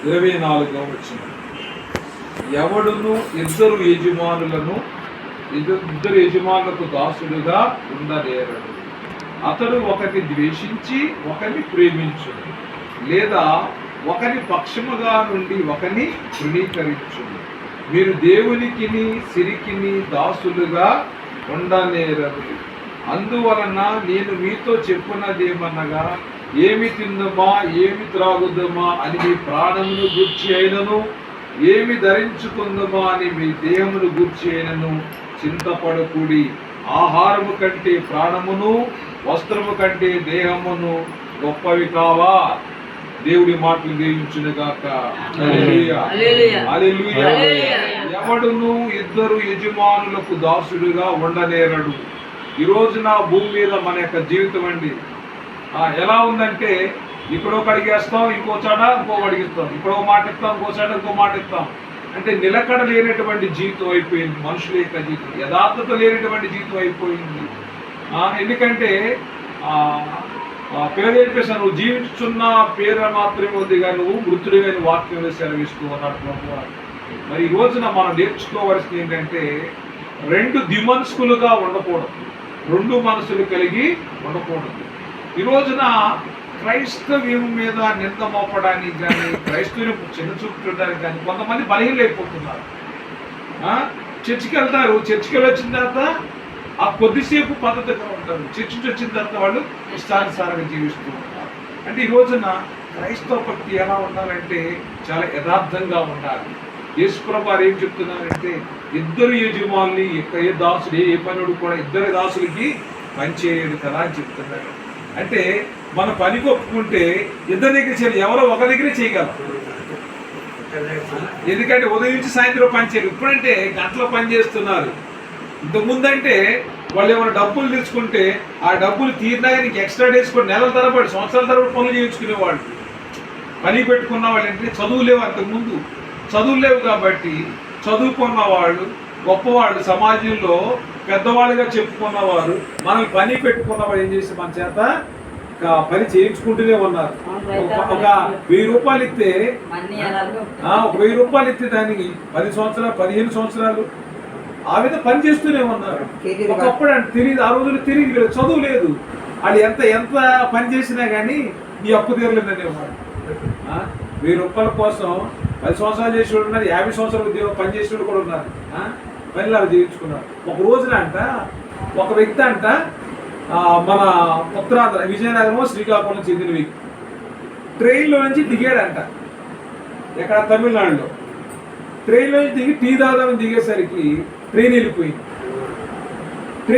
24వ వచనం, ఎవడును ఇద్దరు యజమానులకు దాసుడుగా ఉండలేరడు. అతడు ఒకరిని ద్వేషించి ఒకరిని ప్రేమించును, లేదా ఒకరి పక్షముగా నుండి ఒకరిని తృణీకరించును. మీరు దేవునికిని సిరికిని దాసులుగా ఉండనేరరు. అందువలన నేను మీతో చెప్పున్నదేమనగా, ఏమి తిందుమా ఏమి త్రాగుదమా అని మీ ప్రాణమును గూర్చి అయినను, ఏమి ధరించుకుందుమా అని మీ దేహమును గూర్చి అయినను చింతపడకుడి. ఆహారము కంటే ప్రాణమును, వస్త్రము కంటే దేహమును గొప్పవి కావా? దేవుడి మాటలు దీవించును గాక. హల్లెలూయా, హల్లెలూయా. ఎవడును ఇద్దరు యజమానులకు దాసుడుగా ఉండనేరడు. ఈ రోజున భూమి మీద మన యొక్క జీవితం అండి ఎలా ఉందంటే, ఇక్కడ ఒక అడిగేస్తాం, ఇంకో చాట ఇంకో అడిగిస్తాం, ఇక్కడ ఒక మాట ఇస్తాం, ఇంకో చాట ఇంకో మాట ఇస్తాం. అంటే నిలకడ లేనటువంటి జీవితం అయిపోయింది మనుషుల యొక్క జీవితం, యథార్థత లేనటువంటి జీవితం అయిపోయింది. ఎందుకంటే పేరు చెప్పేసి నువ్వు జీవించున్న పేరు మాత్రమే ఉంది కానీ నువ్వు మృతుడివైన వాక్యం సెలవిస్తూ ఉన్నాడు ప్రభు. మరి ఈ రోజున మనం నేర్చుకోవాల్సింది ఏంటంటే, రెండు ద్విమనస్కులుగా ఉండకూడదు, రెండు మనసులు కలిగి ఉండకూడదు. ఈ రోజున క్రైస్తవ్యం మీద నింద మోపడానికి కానీ, క్రైస్తవుని చిన్న చూపుకోవడానికి కానీ కొంతమంది బలహీనైపోతున్నారు. చర్చికి వెళ్తారు, చర్చికి వెళ్ళి వచ్చిన తర్వాత ఆ కొద్దిసేపు పద్ధతిగా ఉంటారు, చర్చి నుంచి వచ్చిన తర్వాత వాళ్ళు ఇష్టానుసారంగా జీవిస్తూ ఉంటారు. అంటే ఈ రోజున క్రైస్తవ భక్తి ఎలా ఉండాలంటే చాలా యథార్థంగా ఉండాలి. యేసుప్రభు వారు ఏం చెప్తున్నారంటే, ఇద్దరు యజమానులు ఏ దాసుడు ఏ పనుడు కూడా ఇద్దరు దాసులకి పనిచేయడు కదా అని చెప్తున్నారు. అంటే మన పనికి ఒప్పుకుంటే ఇద్దరి దగ్గర చేయాలి, ఎవరో ఒక దగ్గరే చేయగలం. ఎందుకంటే ఉదయం నుంచి సాయంత్రం పని చేయరు. ఇప్పుడంటే గంటలో పని చేస్తున్నారు. ఇంతకుముందంటే వాళ్ళు ఏమైనా డబ్బులు తెచ్చుకుంటే ఆ డబ్బులు తీరినా కానీ ఎక్స్ట్రా డేస్ కూడా నెలల తరబడి సంవత్సరాల తరబడి పనులు చేయించుకునేవాళ్ళు. పని పెట్టుకున్న వాళ్ళు అంటే చదువు లేవు, అంతకుముందు చదువు లేవు కాబట్టి చదువుకున్న వాళ్ళు గొప్పవాళ్ళు, సమాజంలో పెద్దవాళ్ళుగా చెప్పుకున్నవారు, మనల్ని పని పెట్టుకున్న వాళ్ళు ఏం చేసి మన చేత పని చేయించుకుంటూనే ఉన్నారు. ఒక 1000 రూపాయలు ఇస్తే దానికి 10 సంవత్సరాలు 15 సంవత్సరాలు ఆ విధంగా పని చేస్తూనే ఉన్నారు. ఒకప్పుడు అంటే తెలియదు, ఆ రోజులు తెలియదు, చదువు లేదు. వాళ్ళు ఎంత పని చేసినా కానీ ఈ అప్పు తీరలేదనేవాడు. 1000 రూపాయల కోసం 10 సంవత్సరాలు చేసి ఉన్నారు, 50 సంవత్సరాలు పని చేసిన కూడా ఉన్నారు. పనిలాగా జీవించుకున్నారు. ఒక రోజున అంట ఒక వ్యక్తి అంట మన ఉత్తరాంధ్ర విజయనగరం శ్రీకాకుళం చెందిన వ్యక్తి ట్రైన్లో నుంచి దిగాడంట. ఎక్కడ తమిళనాడులో ట్రైన్లో నుంచి దిగి టీ దాదాపు దిగేసరికి ట్రైన్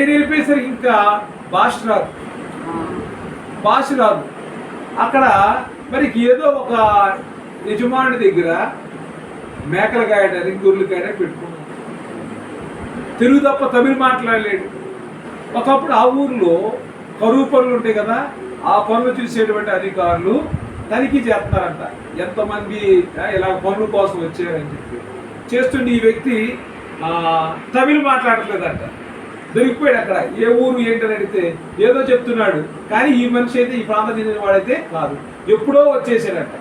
వెళ్ళిపోయేసరికి ఇంకా భాష రాదు. అక్కడ మరి ఏదో ఒక యజమాని దగ్గర మేకలు కాయడానికి గొర్రెలు కాయడానికి పెట్టుకున్నాడు. తెలుగు తప్ప తమిళ మాట్లాడలేడు. ఒకప్పుడు ఆ ఊర్లో కరువు పనులు ఉంటాయి కదా, ఆ పనులు చూసేటువంటి అధికారులు తనిఖీ చేస్తున్నారంట, ఎంతమంది ఇలా పనుల కోసం వచ్చారని చెప్పి చేస్తుండే ఈ వ్యక్తి తమిళ మాట్లాడలేదంట. దొరికిపోయాడు. అక్కడ ఏ ఊరు ఏంటని అడిగితే ఏదో చెప్తున్నాడు, కానీ ఈ మనిషి అయితే ఈ ప్రాంతం చెందిన వాడైతే కాదు, ఎప్పుడో వచ్చేసాడంట,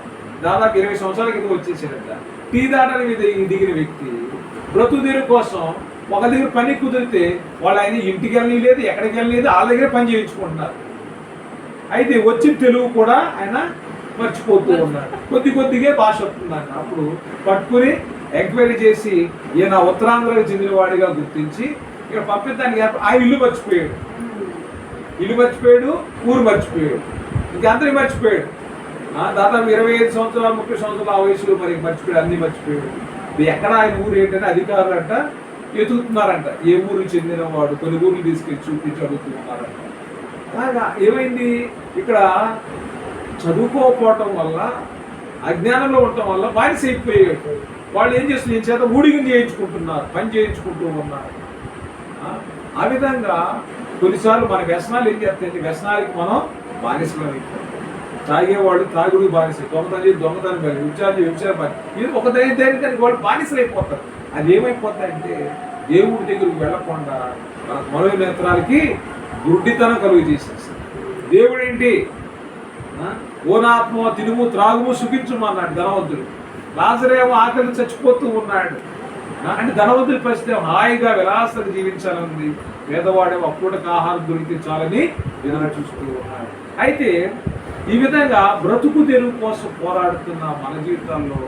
దాదాపు 20 సంవత్సరాల క్రితం వచ్చేసాడంట. టీ దాటని మీద దిగిన వ్యక్తి బ్రతుకుదీరు కోసం ఒక దగ్గర పని కుదిరితే వాళ్ళు ఆయన ఇంటికి వెళ్ళలేదు, ఎక్కడికి వెళ్ళలేదు, వాళ్ళ దగ్గర పని చేయించుకుంటున్నారు. అయితే వచ్చిన తెలుగు కూడా ఆయన మర్చిపోతూ ఉన్నాడు. కొద్దిగా భాష వస్తుందంట. అప్పుడు పట్టుకుని ఎంక్వైరీ చేసి ఈయన ఉత్తరాంధ్రకు చెందిన వాడిగా గుర్తించి ఇక్కడ పంపించడానికి ఆయన ఇల్లు మర్చిపోయాడు, ఊరు మర్చిపోయాడు, ఇంకందరికీ మర్చిపోయాడు. దాదాపు 25 సంవత్సరాలు 30 సంవత్సరాలు ఆ వయసులో మరి మర్చిపోయాడు, అన్నీ మర్చిపోయాడు. ఎక్కడ ఆయన ఊరు ఏంటంటే అధికారులు అంట ఎదుగుతున్నారంట, ఏ ఊరికి చెందిన వాడు, కొన్ని ఊర్లు తీసుకెళ్ళి చూపించి అడుగుతున్నారంట. అలాగా ఏమైంది, ఇక్కడ చదువుకోకపోవటం వల్ల, అజ్ఞానంలో ఉండటం వల్ల బానిస అయిపోయాడు. వాళ్ళు ఏం చేస్తున్నారు, ఏం చేత ఊడిగం చేయించుకుంటున్నారు, పని చేయించుకుంటూ ఉన్నారు. ఆ విధంగా కొన్నిసార్లు మన వ్యసనాలు ఏం చేస్తాయంటే, వ్యసనాలకి మనం బానిసలు అయిపోతాం. తాగేవాళ్ళు తాగుడు బానిస, దొంగతనం వ్యభిచారం బానిస, ఇది ఒక ధైర్యానికి వాళ్ళు బానిసలు అయిపోతారు. అది ఏమైపోతాయంటే దేవుడి దగ్గరికి వెళ్ళకుండా మన మనోనేత్రాలకి గుడ్డితనం కలుగు చేసేస్తారు. దేవుడు ఏంటి, ఓనాత్మ తినుము త్రాగుము సుఖించుము అన్నాడు ధనవంతుడు. లాజరేమో ఆకలి చచ్చిపోతూ ఉన్నాడు. అంటే ధనవంతుడి పరిస్థితి హాయిగా విలాసంగా జీవించాలని, పేదవాడేమో అప్పుడకి ఆహారం దొరికి చాలని ఎదురు చూస్తూ ఉన్నాడు. అయితే ఈ విధంగా బ్రతుకు తెరువు కోసం పోరాడుతున్న మన జీవితాల్లో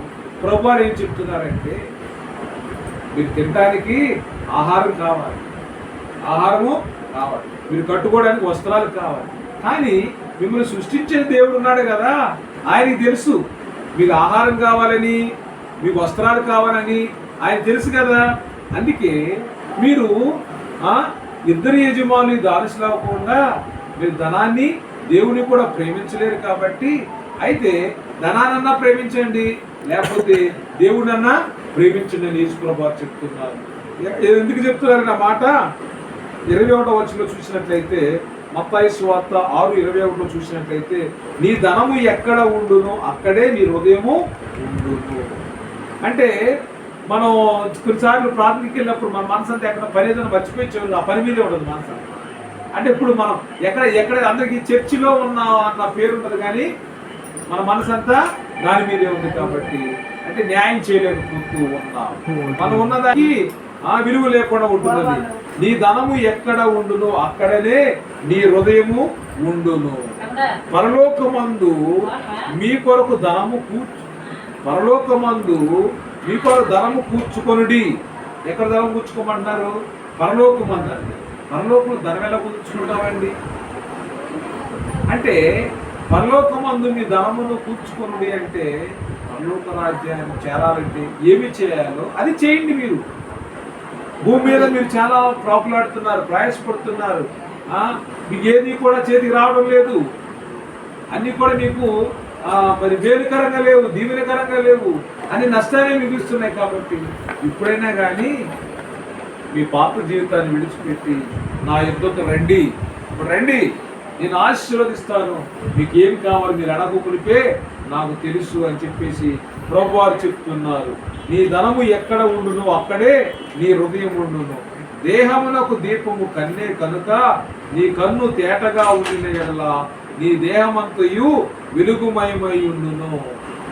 ప్రభువారు ఏం చెప్తున్నారంటే, మీరు తినడానికి ఆహారం కావాలి, ఆహారము కావాలి, మీరు కట్టుకోవడానికి వస్త్రాలు కావాలి. కానీ మిమ్మల్ని సృష్టించిన దేవుడు ఉన్నాడు కదా, ఆయనకి తెలుసు మీకు ఆహారం కావాలని, మీకు వస్త్రాలు కావాలని ఆయన తెలుసు కదా. అందుకే మీరు ఇద్దరు యజమానులు దానిసలు అవ్వకుండా మీరు ధనాన్ని దేవుని కూడా ప్రేమించలేరు. కాబట్టి అయితే ధనానన్నా ప్రేమించండి, లేకపోతే దేవుడన్నా ప్రేమించండి అని యేసుప్రభువు చెప్తున్నారు. ఎందుకు చెప్తున్నారు నా మాట? 21వ వచనంలో చూసినట్లయితే, మత్తయి సువార్త 6:21 చూసినట్లయితే, నీ ధనము ఎక్కడ ఉండునో అక్కడే నీ హృదయము ఉండును. అంటే మనం కొన్నిసార్లు ప్రార్థనకి వెళ్ళినప్పుడు మన మనసు అంతా ఎక్కడ పని ఏదైనా మర్చిపోయి ఆ పని మీదే ఉండదు మనసు. అంటే ఇప్పుడు మనం ఎక్కడ అందరికీ చర్చిలో ఉన్న పేరు ఉంటుంది, కానీ మన మనసు అంతా దాని మీదే ఉంది. కాబట్టి అంటే న్యాయం చేయలేకపోతూ ఉన్నాం. మనం ఉన్నదానికి విలువ లేకుండా ఉంటున్నది. నీ ధనము ఎక్కడ ఉండునో అక్కడనే నీ హృదయము ఉండును. పరలోకమందు మీ కొరకు ధనము కూర్చుకొనుడి. ఎక్కడ ధనం కూర్చుకోమంటున్నారు? పరలోకమందు అండి. పరలోకం ధనం ఎలా కూర్చుకుంటామండి? అంటే పరలోకమందు మీ ధనమును కూర్చుకొనుడి అంటే, పరలోక రాజ్యాన్ని చేరాలంటే ఏమి చేయాలో అది చేయండి. మీరు భూమి మీద మీరు చాలా ప్రాకులాడుతున్నారు, ప్రయాసపడుతున్నారు, మీకు ఏది కూడా చేతికి రావడం లేదు, అన్నీ కూడా మీకు మరి వేలుకరంగా లేవు, దీవెనకరంగా లేవు, అన్ని నష్టాన్ని మిగులుస్తున్నాయి. కాబట్టి ఇప్పుడైనా కానీ మీ పాత జీవితాన్ని విడిచిపెట్టి నా యుద్ధకు రండి, ఇప్పుడు రండి, నేను ఆశీర్వదిస్తాను, మీకు ఏం కావాలి మీరు అడగకునిపే నాకు తెలుసు అని చెప్పేసి ప్రభువారు చెప్తున్నారు. నీ ధనము ఎక్కడ ఉండునో అక్కడే నీ హృదయం ఉండును. దేహమునకు దీపము కన్నే కనుక నీ కన్ను తేటగా ఉండిన ఎడల నీ దేహమంతయు వెలుగుమయమై ఉండును.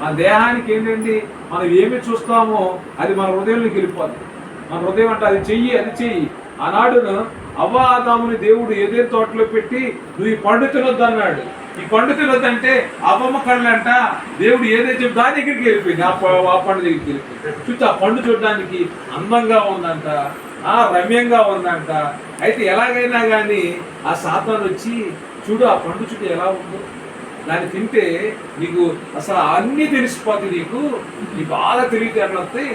మన దేహానికి ఏంటండి, మనం ఏమి చూస్తామో అది మన హృదయంలోకి వెళ్ళిపోద్ది. మన హృదయం అంటే అది చెయ్యి. ఆనాడును అవ్వ ఆదాముని దేవుడు ఏదేం తోటలో పెట్టి నువ్వు ఈ పండు తినొద్దు అన్నాడు. ఈ పండు తినొద్దంటే అవ్వమ్మ కళ్ళంట దేవుడు ఏదైతే చెప్పి దాని దగ్గరికి వెళ్ళిపోయింది, ఆ పండు దగ్గరికి వెళ్ళిపోయింది. చూస్తే ఆ పండు చూడడానికి అందంగా ఉందంట, రమ్యంగా ఉందంట. అయితే ఎలాగైనా కానీ ఆ సాతాను వచ్చి చూడు ఆ పండు చుట్టూ ఎలా ఉందో, దాన్ని తింటే నీకు అసలు అన్నీ తెలిసిపోతుంది, నీకు బాగా తెలివితేటలు వస్తాయి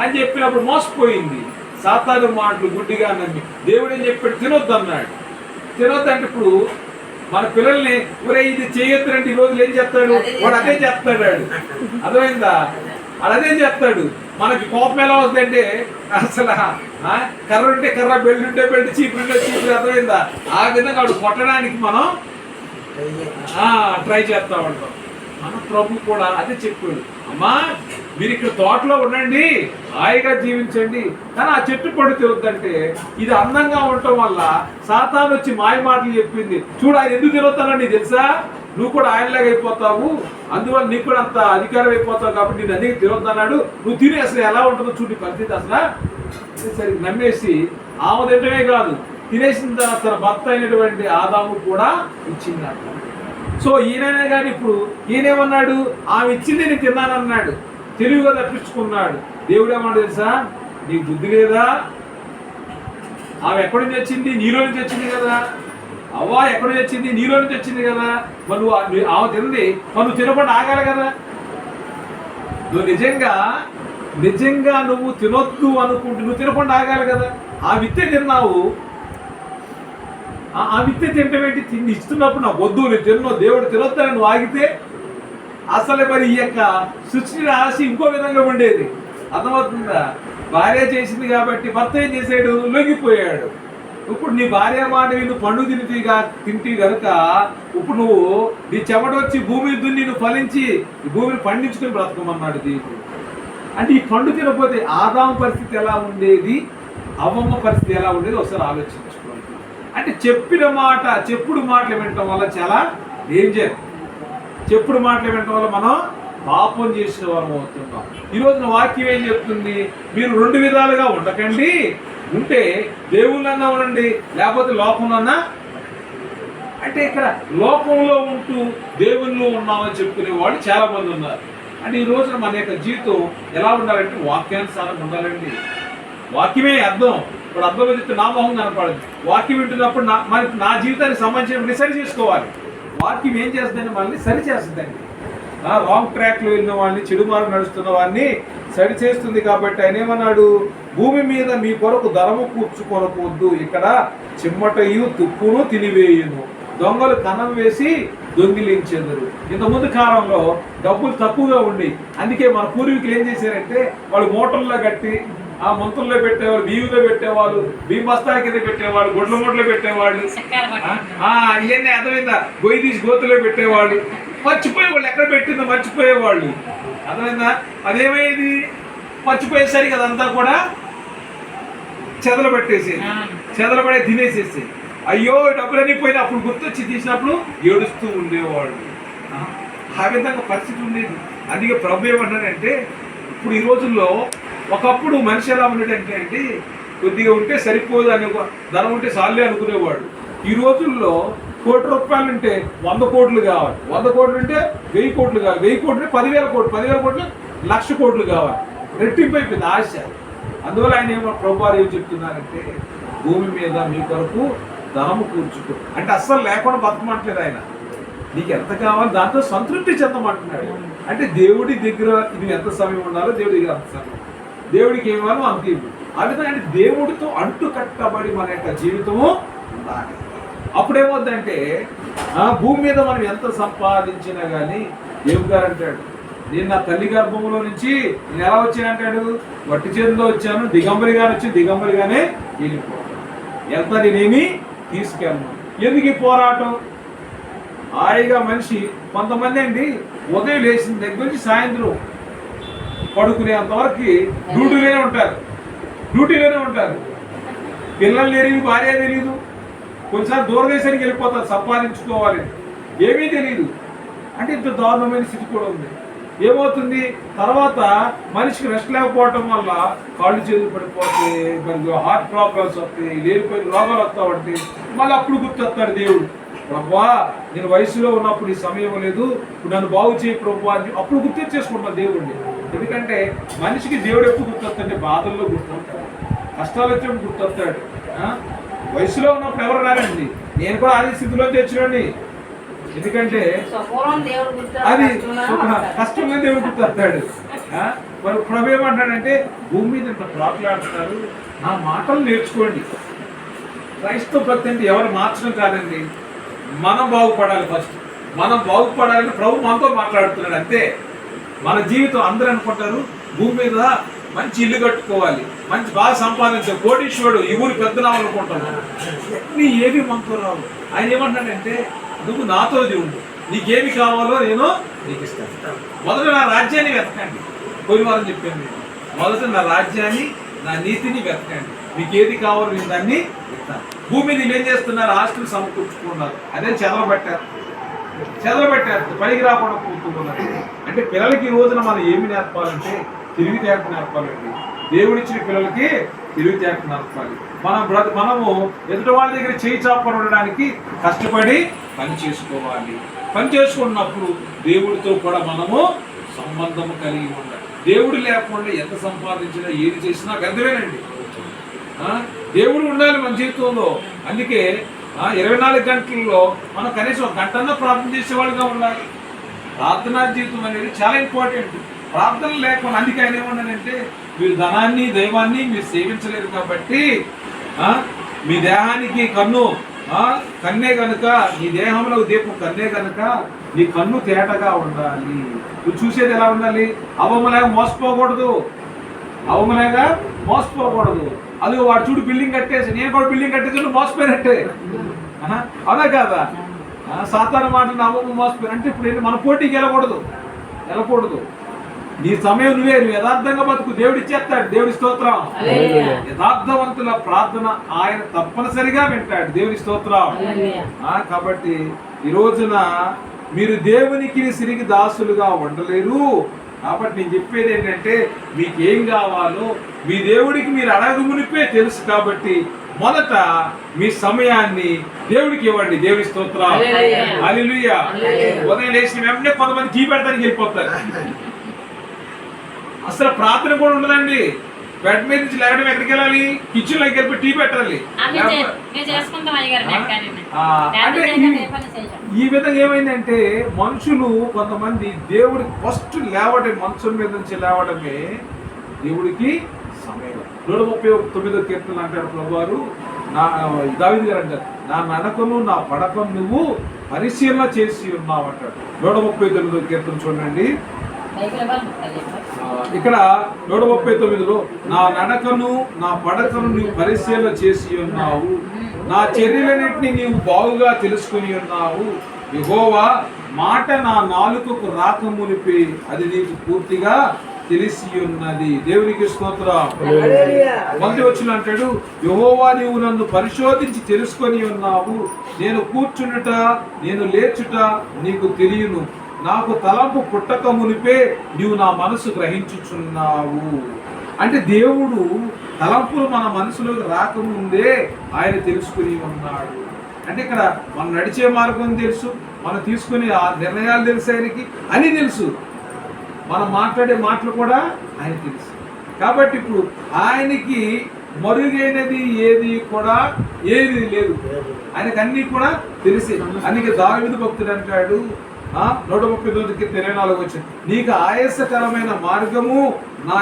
అని చెప్పినప్పుడు మోసపోయింది. సాతాను మాటలు గుడ్డిగా నమ్మి దేవుడు ఏం చెప్పాడు, తినొద్దు అన్నాడు. తినొద్దు అంటే ఇప్పుడు మన పిల్లల్ని ఒరే ఇది చేయొద్దురంటే ఈ రోజులు ఏం చెప్తాడు, వాడు అదే చెప్తాడు. అర్థమైందా? వాడు అదే చెప్తాడు. మనకి కోపం ఎలా వస్తుందంటే అసలు కర్ర ఉంటే కర్ర, బెల్ట్ ఉంటే బెల్ట్, చీపురు ఉంటే చీపురు. అర్థమైందా? ఆ విధంగా వాడు కొట్టడానికి మనం ట్రై చేస్తా ఉంటాం. మన ప్రభు కూడా అదే చెప్పాడు, అమ్మా మీరు ఇక్కడ తోటలో ఉండండి, హాయిగా జీవించండి, కానీ ఆ చెట్టు పడి తినొద్దంటే ఇది అందంగా ఉండటం వల్ల సాతాను వచ్చి మాయ మాటలు చెప్పింది. చూడు ఆయన ఎందుకు తినొద్దానని తెలుసా, నువ్వు కూడా ఆయనలాగా అయిపోతావు, అందువల్ల నీకు కూడా అంత అధికారం అయిపోతావు, కాబట్టి నేను అన్ని తినొద్దన్నాడు. నువ్వు తిని అసలు ఎలా ఉంటుందో చూడు పరిస్థితి. అసలు సరే నమ్మేసి ఆమె తినటమే కాదు, తినేసిన తర్వాత తన భర్త అయినటువంటి ఆదాము కూడా ఇచ్చిందట. సో ఈయననే కానీ ఇప్పుడు ఈయనేమన్నాడు, ఆమె ఇచ్చింది నేను తిన్నానన్నాడు, తెలివిగా తప్పించుకున్నాడు. దేవుడు ఏమన్నాడు తెలుసా, నీకు బుద్ధి లేదా, ఆమె ఎక్కడి నుంచి వచ్చింది, నీలో నుంచి వచ్చింది కదా, అవ్వ ఎక్కడి నుంచి వచ్చింది, నీలో నుంచి వచ్చింది కదా, మరి నువ్వు ఆమె తింది, మరి నువ్వు తినకుండా ఆగాలి కదా. నువ్వు నిజంగా నువ్వు తినొద్దు అనుకుంటే నువ్వు తినకుండా ఆగాలి కదా. ఆ విత్తే తిన్నావు, ఆ విత్తే తింటమేంటి, తిండి ఇస్తున్నప్పుడు నాకు వద్దు నేను తిన్నో, దేవుడు తినొద్దని నువ్వు ఆగితే అసలు మరి ఈ యొక్క సృష్టి రాసి ఇంకో విధంగా ఉండేది. అర్థమవుతుందా? భార్య చేసింది కాబట్టి భర్త ఏం చేశాడు, లొంగిపోయాడు. ఇప్పుడు నీ భార్య మాట నువ్వు పండు తింటి కనుక ఇప్పుడు నువ్వు నీ చెమట వచ్చి భూమి దున్ని నువ్వు ఫలించి భూమిని పండించుకుని బ్రతకమన్నాడు దేవుడు. అంటే ఈ పండు తినకపోతే ఆదాము పరిస్థితి ఎలా ఉండేది, అవ్వమ్మ పరిస్థితి ఎలా ఉండేది ఒకసారి ఆలోచించుకోండి. అంటే చెప్పుడు మాటలు వినటం వల్ల చాలా డేంజర్. చెప్పుడు మాటలు వినటం వల్ల మనం పాపం చేసిన వారం అవుతున్నాం. ఈ రోజున వాక్యం ఏం చెప్తుంది? మీరు రెండు విధాలుగా ఉండకండి, ఉంటే దేవుళ్ళన్నా ఉండండి, లేకపోతే లోకంలోన్నా. అంటే ఇక్కడ లోకంలో ఉంటూ దేవుళ్ళు ఉన్నామని చెప్పుకునే వాళ్ళు చాలా మంది ఉన్నారు. అంటే ఈ రోజున మన యొక్క జీవితం ఎలా ఉండాలంటే వాక్యానుసారంగా ఉండాలండి. వాక్యమే అర్థం. ఇప్పుడు అర్థం చెప్తే నా మొహం కనపడదు. వాక్యం వింటున్నప్పుడు నా జీవితానికి సంబంధించిన సరి చేసుకోవాలి. వాక్యం ఏం చేస్తుందండి? మనల్ని సరి చేస్తుందండి. రాంగ్ ట్రాక్లో వెళ్ళిన వాళ్ళని, చెడు మార్గం నడుస్తున్న వాడిని సరి చేస్తుంది. కాబట్టి ఆయన ఏమన్నాడు? భూమి మీద మీ కొరకు ధనము కూర్చుకొనకూడదు, ఇక్కడ చిమ్మటయు తుప్పును తినివేయును, దొంగలు కన్నం వేసి దొంగిలించెదరు. ఇంతకుముందు కాలంలో డబ్బులు తక్కువగా ఉండి, అందుకే మన పూర్వీకులు ఏం చేశారంటే వాళ్ళు మూటల్లో కట్టి ఆ మంతుల్లో పెట్టేవాళ్ళు, బియ్యంలో పెట్టేవాళ్ళు, బియ్యం బస్తాల కింద పెట్టేవాళ్ళు, గొడ్ల మూటలో పెట్టేవాళ్ళు, ఇవన్నీ అర్థమైందా? గొయ్యి తీసి గోతులో పెట్టేవాళ్ళు. మర్చిపోయేవాళ్ళు, ఎక్కడ పెట్టిందో మర్చిపోయేవాళ్ళు. అర్థమైందా? అదేమైంది? మర్చిపోయేసరికి అదంతా కూడా చెదలు పడే తినేసేసి, అయ్యో డబ్బులన్నీ పోయినా అప్పుడు గుర్తొచ్చి తీసినప్పుడు ఏడుస్తూ ఉండేవాళ్ళు. ఆ విధంగా పరిస్థితి ఉండేది. అందుకే ప్రభు ఏమన్నాడంటే, ఇప్పుడు ఈ రోజుల్లో ఒకప్పుడు మనిషి ఎలా ఉండేటంటే అండి, కొద్దిగా ఉంటే సరిపోదు అనే, ధనం ఉంటే సాలే అనుకునేవాడు. ఈ రోజుల్లో ₹1,00,00,000 ఉంటే 100 కోట్లు కావాలి, 100 కోట్లు ఉంటే 1000 కోట్లు కావాలి, 1000 కోట్లు 10,000 కోట్లు, 10,000 కోట్లు 1,00,000 కోట్లు కావాలి. రెట్టింపు అయిపోయింది ఆశ. అందువల్ల ఆయన ఏమో ప్రభు ఏం చెప్తున్నారంటే, భూమి మీద మీ కొరకు ధనము కూర్చుకో అంటే అస్సలు లేకుండా బతకమంటలేదు ఆయన. నీకు ఎంత కావాలి దాంతో సంతృప్తి చెందమంటున్నాడు. అంటే దేవుడి దగ్గర ఇది ఎంత సమయం ఉండాలో దేవుడి దగ్గర అంత సమయం, దేవుడికి ఏమి ఇవ్వాలో అంత ఇవ్వు. ఆ విధంగా అంటే దేవుడితో అంటు కట్టబడి మన యొక్క జీవితము ఉండాలి. అప్పుడేమవుద్దంటే భూమి మీద మనం ఎంత సంపాదించినా కానీ దేవుడు గారు అంటాడు, నేను నా తల్లి గర్భంలో నుంచి నేను ఎలా వచ్చానంటాడు? వట్టి చేతిలో వచ్చాను, దిగంబరిగానే వచ్చి దిగంబరిగానే వెళ్ళిపోతాను, ఎంత నేనేమి తీసుకెళ్ళను. ఎందుకు ఈ పోరాటం? హాయిగా మనిషి కొంతమంది అండి ఉదయం లేచిన దగ్గర నుంచి సాయంత్రం పడుకునేంతవరకు డ్యూటీలోనే ఉంటారు. పిల్లలు తెలియదు, భార్య తెలియదు, కొన్నిసార్లు దూరదేశానికి వెళ్ళిపోతారు సంపాదించుకోవాలి, ఏమీ తెలియదు. అంటే ఇంత దారుణమైన స్థితి కూడా ఉంది. ఏమవుతుంది? తర్వాత మనిషికి రెస్ట్ లేకపోవటం వల్ల కాళ్ళు చేతులు పడిపోతే, మరి హార్ట్ ప్రాబ్లమ్స్ వస్తాయి, లేనిపోయిన రోగాలు వస్తా ఉంటాయి. మళ్ళీ అప్పుడు గుర్తొస్తాడు దేవుడు, ప్రభా నేను వయసులో ఉన్నప్పుడు ఈ సమయం లేదు, ఇప్పుడు నన్ను బాగు చేయి ప్రభా అని అప్పుడు గుర్తొచ్చేసుకుంటాను దేవుడిని. ఎందుకంటే మనిషికి దేవుడు ఎప్పుడు గుర్తొస్తాడంటే బాధల్లో గుర్తొస్తాడు, కష్టాలు వచ్చినప్పుడు గుర్తొస్తాడు. వయసులో ఉన్నప్పుడు ఎవరు రారండి. నేను కూడా అదే స్థితిలో తెచ్చినండి. ఎందుకంటే అది కష్టంగా దేవుడు గుర్తొస్తాడు. మరి ప్రభు ఏమంటాడంటే, భూమి మీద ఇంత ప్రాకులాడుతున్నారు, నా మాటలు నేర్చుకోండి. క్రైస్తవ భక్తి అంటే ఎవరు మార్చడం కాదండి, మనం బాగుపడాలి. ఫస్ట్ మనం బాగుపడాలని ప్రభు మనతో మాట్లాడుతున్నాడు అంతే. మన జీవితం అందరూ అనుకుంటారు భూమి మీద మంచి ఇల్లు కట్టుకోవాలి, మంచి బాగా సంపాదించాలి, కోటీశ్వరుడు, ఈ ఊరు పెద్దనామని అనుకుంటాను. నీ ఏవి మనతో రావు. ఆయన ఏమంటాడంటే, నువ్వు నాతో ఉండు, నీకేమి కావాలో నేను నీకు ఇస్తాను. మొదట నా రాజ్యాన్ని వెతకండి. పోయినవారం చెప్పాను, మొదట నా రాజ్యాన్ని, నా నీతిని వెతకండి, మీకు ఏది కావాలో నేను దాన్ని ఇస్తాను. భూమి మీద ఏం చేస్తున్నారు? ఆస్తులు సమకూర్చుకున్నారు, అదే చెదలబెట్టారు, పనికి రాకుండా కూర్చుకున్నారు. అంటే పిల్లలకి ఈ రోజున మనం ఏమి నేర్పాలంటే తెలివితేట నేర్పాలండి. దేవుడిచ్చిన పిల్లలకి తెలివితేట నేర్పాలి. మనము ఎదుటి వాళ్ళ దగ్గర చేయి చాపని ఉండడానికి కష్టపడి పని చేసుకోవాలి. పని చేసుకున్నప్పుడు దేవుడితో కూడా మనము సంబంధము కలిగి ఉండాలి. దేవుడు లేకుండా ఎంత సంపాదించినా ఏది చేసినా వ్యర్థమేనండి. దేవుడు ఉండాలి మన జీవితంలో. అందుకే 24 గంటల్లో మనం కనీసం 1 గంటన్నా ప్రార్థన చేసేవాళ్ళుగా ఉండాలి. ప్రార్థనా జీవితం అనేది చాలా ఇంపార్టెంట్. ప్రార్థన లేకుండా, అందుకే ఆయన ఏమన్నానంటే, మీరు ధనాన్ని దైవాన్ని మీరు సేవించలేరు కాబట్టి మీ దేహానికి కన్ను కన్నే కనుక, నీ దేహంలో దీపం కన్నే కనుక నీ కన్ను తేటగా ఉండాలి. నువ్వు చూసేది ఎలా ఉండాలి? అవమలేగా మోసపోకూడదు, అది వాడు చూడు బిల్డింగ్ కట్టేసి, నేను కూడా బిల్డింగ్ కట్టేసి నువ్వు మోసపోయినట్టే. అవునా కాదా? సాధారణ మాటలు అవమ మోసపోయి అంటే ఇప్పుడు మన పోటీకి వెళ్ళకూడదు. నీ సమయం నువ్వు యథార్థంగా బతుకు, దేవుడు ఇచ్చేస్తాడు. దేవుడి స్తోత్రం. యథార్థవంతుల ప్రార్థన ఆయన తప్పనిసరిగా వింటాడు. దేవుడి స్తోత్రం. కాబట్టి ఈ రోజున మీరు దేవునికి సిరికి దాసులుగా ఉండలేరు. కాబట్టి నేను చెప్పేది ఏంటంటే, మీకు ఏం కావాలో మీ దేవుడికి మీరు అడగమునిపే తెలుసు. కాబట్టి మొదట మీ సమయాన్ని దేవుడికి ఇవ్వండి. దేవుని స్తోత్రం, హల్లెలూయా. ఉదయం లేచిన వెంటనే కొంతమంది టీ పెడతానికి వెళ్ళిపోతారు, అసలు ప్రార్థన కూడా ఉండదండి. బెడ్ మీద నుంచి లేవడం ఎక్కడికి వెళ్ళాలి? కిచెన్ లోకి వెళ్ళి టీ పెట్టాలి. అంటే ఈ విధంగా ఏమైందంటే, మనుషులు కొంతమంది దేవుడికి ఫస్ట్ లేవడం, మంచం మీద నుంచి లేవడమే దేవుడికి సమయం. 139వ కీర్తన అంటాడు ప్రభువారు, దావీదు గారు అంటారు, నా నడకను నా పడకను నువ్వు పరిశీలన చేసి ఉన్నావు అంటాడు. 139వ కీర్తన చూడండి. ఇక్కడ 139లో, నా నడకను నా పడకను నీవు పరిశీలన చేసి ఉన్నావు, నా చర్యలన్నింటినీ నీవు బాగుగా తెలుసుకుని ఉన్నావు. యెహోవా మాట నా నాలుకకు రాకమునిపే అది నీకు పూర్తిగా తెలిసి ఉన్నది. దేవునికి స్తోత్రం. మొదటి వచనం అంటాడు, యెహోవా నీవు నన్ను పరిశోధించి తెలుసుకొని ఉన్నావు, నేను కూర్చుండుట నేను లేచుట నీకు తెలియను, నాకు తలంపు పుట్టక మునిపే నీవు నా మనసు గ్రహించుచున్నావు. అంటే దేవుడు తలంపులు మన మనసులోకి రాకముందే ఆయన తెలుసుకుని ఉన్నాడు. అంటే ఇక్కడ మనం నడిచే మార్గం తెలుసు, మనం తీసుకునే నిర్ణయాలు తెలుసు, ఆయనకి అని తెలుసు, మనం మాట్లాడే మాటలు కూడా ఆయన తెలుసు. కాబట్టి ఇప్పుడు ఆయనకి మరుగైనది ఏది కూడా ఏది లేదు, ఆయనకు అన్ని కూడా తెలిసి. అందుకే దావీదు భక్తుడు అంటాడు, 139:24 వచ్చింది, నీకు ఆయాసకరమైన మార్గము నా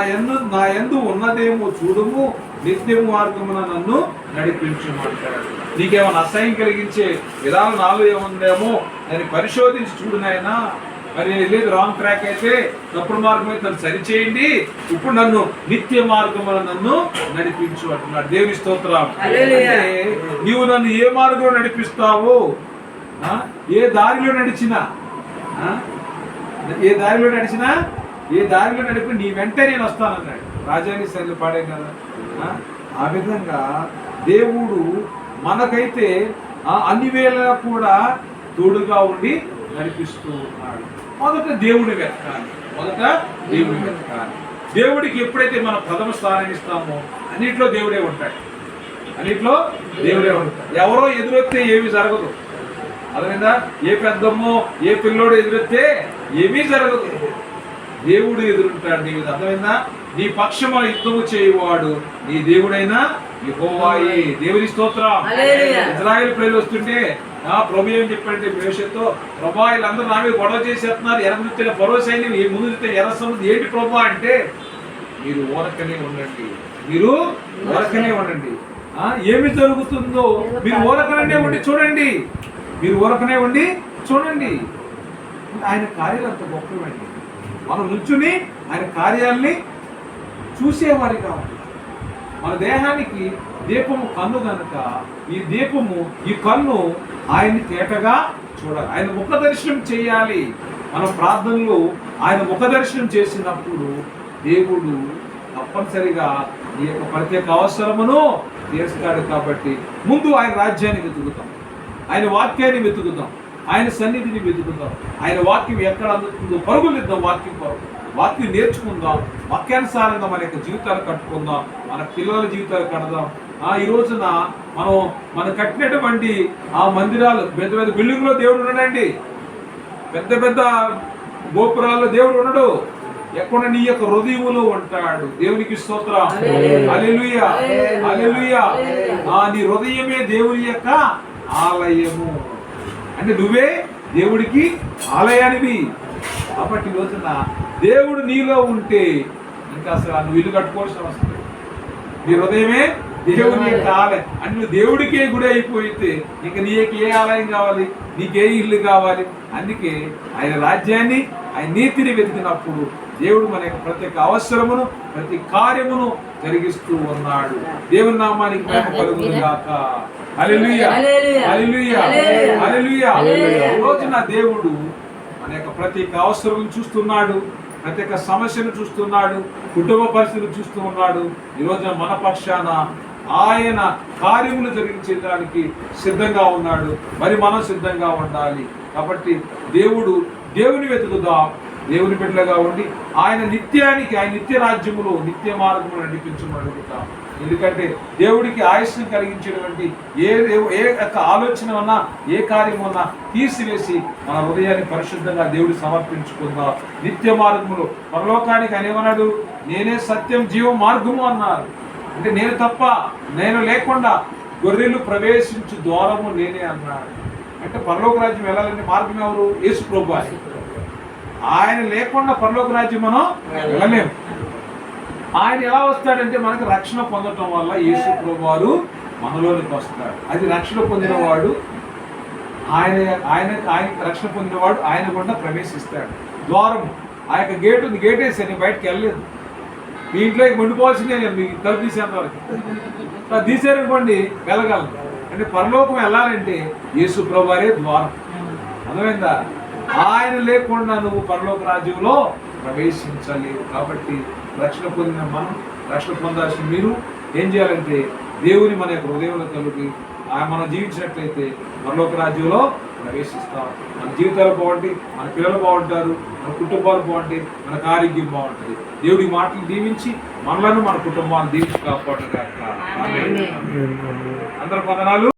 యందు ఉన్నదేమో చూడుము, నిత్య మార్గమున నన్ను నడిపించమంటాడు. నీకేమైనా అసహ్యం కలిగించే విధానం నాలో ఏముందేమో దాన్ని పరిశోధించి చూడు నాయనా. మరి లేదు రాంగ్ ట్రాక్ అయితే, తప్పుడు మార్గం అయితే నన్ను సరిచేయండి, ఇప్పుడు నన్ను నిత్య మార్గమున నన్ను నడిపించు అంటున్నాడు. దేవుని స్తోత్రం. నీవు నన్ను ఏ మార్గంలో నడిపిస్తావో, ఏ దారిలో నడిచినా నడిపి నీ వెంట నేను వస్తానన్నాడు. రాజాని శైలి పాడే కదా. ఆ విధంగా దేవుడు మనకైతే అన్ని వేళ కూడా తోడుగా ఉండి నడిపిస్తూ ఉన్నాడు. మొదట దేవుడిని వెతకాలి. దేవుడికి ఎప్పుడైతే మనం ప్రథమ స్థానం ఇస్తామో అన్నిట్లో దేవుడే ఉంటాడు. ఎవరో ఎదురొస్తే ఏమీ జరగదు. అదేవిధంగా ఏ పెద్దమ్మో ఏ పిల్లోడు ఎదురొస్తే ఏమీ జరగదు, దేవుడు ఎదురుంటాడు. నీ మీద అర్థమైందా? నీ పక్షము యుద్ధము చేయువాడు నీ దేవుడైనా యెహోవాయే. దేవుని స్తోత్రం. ఇజ్రాయేల్ ప్రజలు వస్తుంటే ప్రభు ఏం చెప్పాడంటే, భవిష్యత్తు ప్రభా వీళ్ళందరూ నా మీద గొడవ చేసేస్తున్నారు, ఎర్ర భరోసా ముందు ఎర్ర సముద్రం ఏంటి ప్రభా అంటే, మీరు ఊరకనే ఉండండి. ఏమి జరుగుతుందో మీరు ఊరకనే ఉండి చూడండి. ఆయన కార్యాలు అంత గొప్పవండి. మనం నుంచుని ఆయన కార్యాలని చూసేవారి కావాలి. మన దేహానికి దీపము కన్ను కనుక ఈ కన్ను ఆయన్ని తేటగా చూడాలి, ఆయన ముఖ దర్శనం చేయాలి. మన ప్రార్థనలో ఆయన ముఖ దర్శనం చేసినప్పుడు దేవుడు తప్పనిసరిగా ఈ యొక్క ప్రత్యేక అవసరమును తీరుస్తాడు. కాబట్టి ముందు ఆయన రాజ్యాన్ని వెతుకుతాం, ఆయన వాక్యాన్ని వెతుకుతాం, ఆయన సన్నిధిని వెతుకుతాం. ఆయన వాక్యం ఎక్కడ అందుతుందో పరుగులిద్దాం, వాక్యం నేర్చుకుందాం, వాక్యానుసారంగా మన యొక్క జీవితాలు కట్టుకుందాం, మన పిల్లల జీవితాలు కడదాం. ఈ రోజున మనం కట్టినటువంటి ఆ మందిరాలు, పెద్ద పెద్ద బిల్డింగ్లో దేవుడు ఉండడండి, పెద్ద పెద్ద గోపురాల్లో దేవుడు ఉండడు. ఎక్కడ నీ యొక్క హృదయములో ఉంటాడు. దేవునికి స్తోత్రం. హల్లెలూయా, హల్లెలూయా. నీ హృదయమే దేవుని యొక్క ఆలయము. అంటే నువ్వే దేవుడికి ఆలయానివి. కాబట్టి ఈ రోజున దేవుడు నీలో ఉంటే ఇంకా అసలు నువ్వు ఇల్లు కట్టుకోవాల్సిన అవసరం లేదు. నీ హృదయమే దేవుని యొక్క ఆలయం. అంటే నువ్వు దేవుడికే గుడి అయిపోయితే ఇంకా నీకు ఏ ఆలయం కావాలి, నీకే ఇల్లు కావాలి? అందుకే ఆయన రాజ్యాన్ని, ఆయన నీతిని వెతికినప్పుడు దేవుడు మన యొక్క ప్రతి అవసరమును, ప్రతి కార్యమును జరిగిస్తూ ఉన్నాడు. దేవుని నామానికి మహిమ కలుగును గాక. హల్లెలూయా, హల్లెలూయా, హల్లెలూయా. ఈ రోజున దేవుడు మన యొక్క ప్రతి అవసరం చూస్తున్నాడు, ప్రతి ఒక్క సమస్యను చూస్తున్నాడు, కుటుంబ పరిస్థితులు చూస్తూ ఉన్నాడు. ఈ రోజున మన పక్షాన ఆయన కార్యములు జరిగించడానికి సిద్ధంగా ఉన్నాడు. మరి మనం సిద్ధంగా ఉండాలి. కాబట్టి దేవుని వెతుకుదాం, దేవుని బిడ్డలుగా ఉండి ఆయన నిత్య రాజ్యములో నిత్య మార్గములు నడిపించమని అడుగుతాం. ఎందుకంటే దేవుడికి ఆయుష్ను కలిగించేటువంటి ఏ యొక్క ఆలోచన ఉన్నా, ఏ కార్యం ఉన్నా తీసివేసి మన హృదయాన్ని పరిశుద్ధంగా దేవుడికి సమర్పించుకుందాం. నిత్య మార్గములు పరలోకానికి అనేమన్నాడు, నేనే సత్యం జీవం మార్గము అన్నారు. అంటే నేను లేకుండా గొర్రెలు ప్రవేశించు ద్వారము నేనే అన్నాడు. అంటే పరలోక రాజ్యం వెళ్ళాలంటే మార్గం ఎవరు? యేసు ప్రభువు. ఆయన లేకుండా పరలోక రాజ్యం మనం వెళ్ళలేము. ఆయన ఎలా వస్తాడంటే మనకు రక్షణ పొందటం వల్ల యేసు ప్రభువారు మనలోనికి వస్తాడు. అది రక్షణ పొందినవాడు ఆయన రక్షణ పొందినవాడు ఆయన గుండా ప్రవేశిస్తాడు. ద్వారము ఆ యొక్క గేట్ ఉంది, గేట్ వేసి నేను బయటకు వెళ్ళలేదు. మీ ఇంట్లోకి మండిపోవాల్సిందే, నేను మీకు తలుపు తీసేంత వరకు తీసేరనుకోండి వెళ్ళగలను. అంటే పరలోకం వెళ్ళాలంటే యేసు ప్రభువారే ద్వారం. అర్థమైందా? ఆయన లేకుండా నువ్వు పరలోక రాజ్యంలో ప్రవేశించలేవు. కాబట్టి రక్షణ పొందిన రక్షణ పొందాల్సిన మీరు ఏం చేయాలంటే దేవుని మన యొక్క హృదయంలో కలిగి మనం జీవించినట్లయితే పరలోక రాజ్యంలో ప్రవేశిస్తాం. మన జీవితాలు బాగుంటాయి, మన పిల్లలు బాగుంటారు, మన కుటుంబాలు బాగుంటాయి, మనకు ఆరోగ్యం బాగుంటుంది. దేవుడి మాటలు దీవించి మనలను మన కుటుంబాన్ని దీవించి కాపాడుగాక. అందరి వందనాలు.